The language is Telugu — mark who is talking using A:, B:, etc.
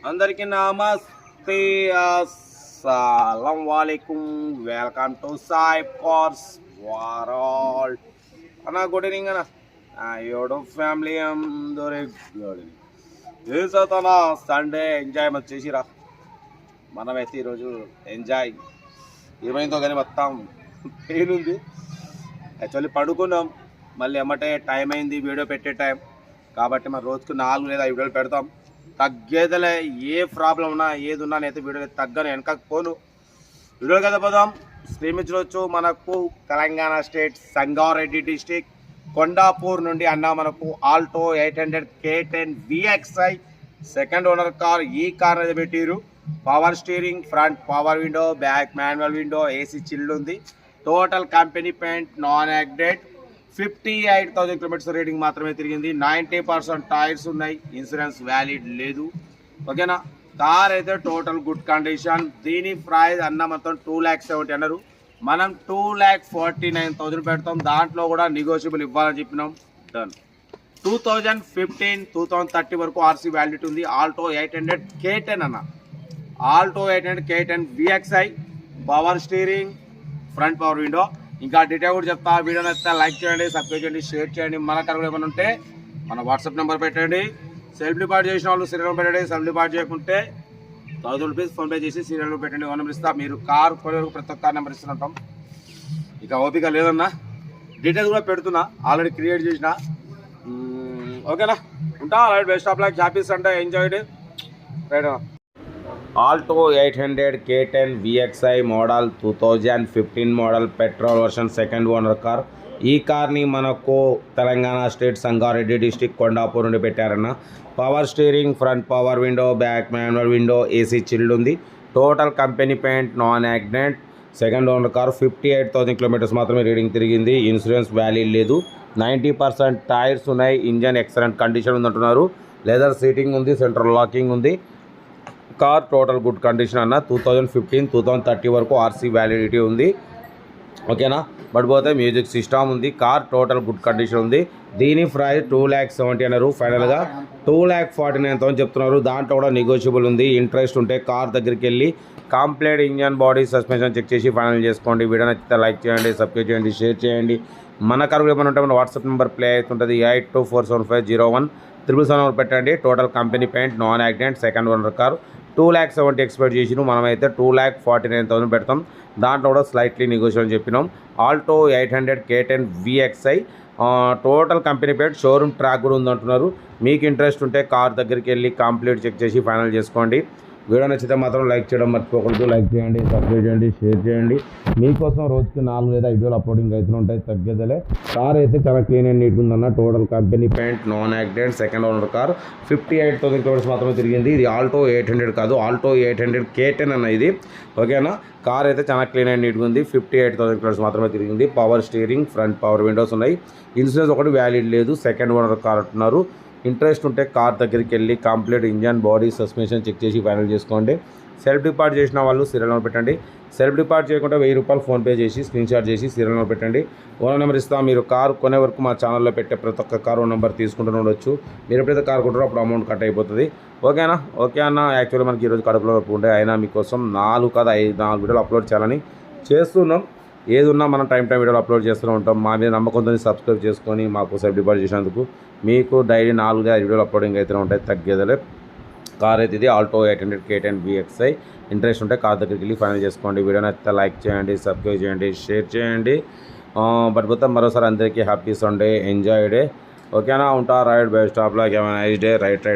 A: అందరికీ నమస్తే, అస్సలం వాలేకుం. Welcome to Sai cars world అన్న. గుడ్ ఈవినింగ్ అన్న. యూట్యూబ్ ఫ్యామిలీ అందరూ గుడ్ ఈవినింగ్. ఏం చదువుతానా? సండే ఎంజాయ్మెంట్ చేసిరా. మనమైతే ఈరోజు ఎంజాయ్ ఏమైందో కానీ మొత్తం పెయిన్ ఉంది. యాక్చువల్లీ పడుకున్నాం, మళ్ళీ ఎమ్మటే టైం అయింది వీడియో పెట్టే టైం కాబట్టి మరి రోజుకు 4 లేదా 5 వీడియోలు పెడతాం. తగ్గేదలే, ఏ ప్రాబ్లం ఉన్నా ఏది ఉన్నా నేనైతే వీడియోలు తగ్గను, వెనకపోను. వీడియోలు కదా పోదాం. స్క్రీన్ మీద చూడొచ్చు, మనకు తెలంగాణ స్టేట్ సంగారెడ్డి డిస్టిక్ కొండాపూర్ నుండి అన్న మనకు Alto 800 K10 VXI second owner car. ఈ కార్ అనేది పెట్టిరు. Power steering, front power window, back manual window, AC chilled ఉంది. Total company paint, non accident. 58,000 kilometres rating మాత్రమే తిరిగింది. 90% టైర్స్ ఉన్నాయి. ఇన్సూరెన్స్ వ్యాలిడ్ లేదు. ఓకేనా. కార్ అయితే టోటల్ గుడ్ కండిషన్. దీని ప్రైస్ అన్న మొత్తం 2,70,000 అన్నారు. మనం 2,49,000 పెడతాం. దాంట్లో కూడా నెగోషియబుల్ ఇవ్వాలని చెప్పినాం. డన్. 2015, 2030 వరకు ఆర్సీ వ్యాలిడిటీ ఉంది. ఆల్టో 800 K10 అన్న. Alto 800 K10 VXI, power steering, front power window. ఇంకా డీటెయిల్ కూడా చెప్తా. వీడియో నచ్చితే లైక్ చేయండి, సబ్స్క్రైబ్ చేయండి, షేర్ చేయండి. మన కరెక్ట్ ఏమైనా ఉంటే మన వాట్సాప్ నెంబర్ పెట్టండి. సెల్ఫ్ డిపాజిట్ చేసిన వాళ్ళు సీరియల్ పెట్టండి. సెల్ఫ్ డిపాజిట్ చేయకుంటే 1,000 రూపీస్ ఫోన్పే చేసి సీరియల్ పెట్టండి. 1 నెంబర్ ఇస్తా. మీరు కార్ కొనే ప్రతి ఒక్క నెంబర్ ఇస్తుంటాం. ఇక ఓపిక లేదన్నా, డీటెయిల్స్ కూడా పెడుతున్నా, ఆల్రెడీ క్రియేట్ చేసిన. ఓకేనా, ఉంటా. Right, best of luck, happy Sunday, enjoy day. Right. Alto 800 K10 VXI model, 2015 model, petrol version, second owner car. ఈ కార్ని మనకు తెలంగాణ స్టేట్ సంగారెడ్డి డిస్టిక్ కొండాపూర్ నుండి పెట్టారన్న. Power steering, front power window, back manual window, AC chilled ఉంది. Total company paint, non accident, second owner car. 58,000 kilometres మాత్రమే రీడింగ్ తిరిగింది. ఇన్సూరెన్స్ వ్యాలిడ్ లేదు. 90% టైర్స్ ఉన్నాయి. ఇంజన్ ఎక్సలెంట్ కండిషన్ ఉందంటున్నారు. లెదర్ సీటింగ్ ఉంది, సెంట్రల్ లాకింగ్ ఉంది. కార్ టోటల్ గుడ్ కండిషన్ అన్న. 2015, 2030 వరకు ఆర్సీ వ్యాలిడిటీ ఉంది. ఓకేనా. బట్ పోతే మ్యూజిక్ సిస్టమ్ ఉంది. కార్ టోటల్ గుడ్ కండిషన్ ఉంది. దీని ప్రైస్ 2,70,000 అన్నారు. ఫైనల్గా 2,49,000 చెప్తున్నారు. దాంట్లో కూడా నెగోషియబుల్ ఉంది. ఇంట్రెస్ట్ ఉంటే కార్ దగ్గరికి వెళ్ళి complete engine, body, suspension check చేసి ఫైనల్ చేసుకోండి. వీడియో నచ్చితే లైక్ చేయండి, సబ్స్క్రైబ్ చేయండి, షేర్ చేయండి. మన కార్ ఏమైనా ఉంటే మన వాట్సాప్ నెంబర్ ప్లే అవుతుంటుంది. 8247501777 పెట్టండి. Total company paint, non accident, second owner car. 2,70,000 expect చేసినాం. మనమైతే 2,49,000 పెడతాం. దాంట్లో కూడా స్లైట్లీ నెగోషియేషన్ చెప్పినాం. Alto 800 K10 VXI total company paint, showroom track కూడా ఉందంటున్నారు. మీకు ఇంట్రెస్ట్ ఉంటే కార్ దగ్గరికి వెళ్ళి కంప్లీట్ చెక్ చేసి ఫైనల్ చేసుకోండి. వీడియో నచ్చితే మాత్రం లైక్ చేయడం మర్చిపోకూడదు. లైక్ చేయండి, సబ్స్క్రైబ్ చేయండి, షేర్ చేయండి. మీకోసం రోజుకి 4 లేదా 5 వీడియోలు అప్లోడింగ్ అవుతూ ఉంటాయి. తగ్గేదలే. కార్ అయితే చాలా క్లీన్ అండ్ నీట్గా ఉందన్న. Total company paint, non accident, second owner car. 58,000 kilometres మాత్రమే తిరిగింది. ఇది ఆల్టో 800 కాదు, ఆల్టో 800 K10 అన్న ఇది. ఓకేనా. కార్ అయితే చాలా క్లీన్ అండ్ నీట్గా ఉంది. 58,000 కిలోమీటర్స్ మాత్రమే తిరిగింది. Power steering, front power windows ఉన్నాయి. ఇన్సూరెన్స్ ఒకటి వ్యాలిడ్ లేదు. సెకండ్ ఓనర్ కార్ అంటున్నారు. ఇంట్రెస్ట్ ఉంటే కార్ దగ్గరికి వెళ్ళి complete engine, body, suspension check చేసి ఫైనల్ చేసుకోండి. సెల్ఫ్ డిపాజిట్ చేసిన వాళ్ళు సీరియల్ నెంబర్ పెట్టండి. సెల్ఫ్ డిపాజిట్ చేయకుండా 1,000 రూపాయలు ఫోన్పే చేసి స్క్రీన్ షాట్ చేసి సీరియల్ నెంబర్ పెట్టండి. ఓనర్ నెంబర్ ఇస్తాం. మీరు కార్ కొనే వరకు మా ఛానల్లో పెట్టే ప్రతి ఒక్క కార్ నెంబర్ తీసుకుంటూ ఉండొచ్చు. మీరు ఎప్పుడైతే కార్ కొంటారో అప్పుడు అమౌంట్ కట్ అయిపోతుంది. ఓకేనా. ఓకే అన్న. యాక్చువల్లీ మనకి ఈరోజు కడుపులో వరకు ఉండే, అయినా మీకోసం 4 కాదు 5-4 వీడియోలు అప్లోడ్ చేయాలని చేస్తున్నాం. ఏది ఉన్నా మనం టైం వీడియోలు అప్లోడ్ చేస్తూ ఉంటాం. మా మీద నమ్మకంతో సబ్స్క్రైబ్ చేసుకొని మాకు సెల్ఫ్ డిపాజిట్ చేసినందుకు మీకు డైలీ 4 లేదా 5 వీడియోలు అప్లోడింగ్ అయితే ఉంటాయి. తగ్గేదలే. కార్ అయితే ఇది ఆల్టో 800 K10 VXI. ఇంట్రెస్ట్ ఉంటే కార్ దగ్గరికి వెళ్ళి ఫైనల్ చేసుకోండి. వీడియో నచ్చితే లైక్ చేయండి, సబ్స్క్రైబ్ చేయండి, షేర్ చేయండి. బట్ మొత్తం మరోసారి అందరికీ హ్యాపీ సండే, ఎంజాయ్ డే. ఓకేనా. ఉంటా. Right, best of luck, have a nice day. Right.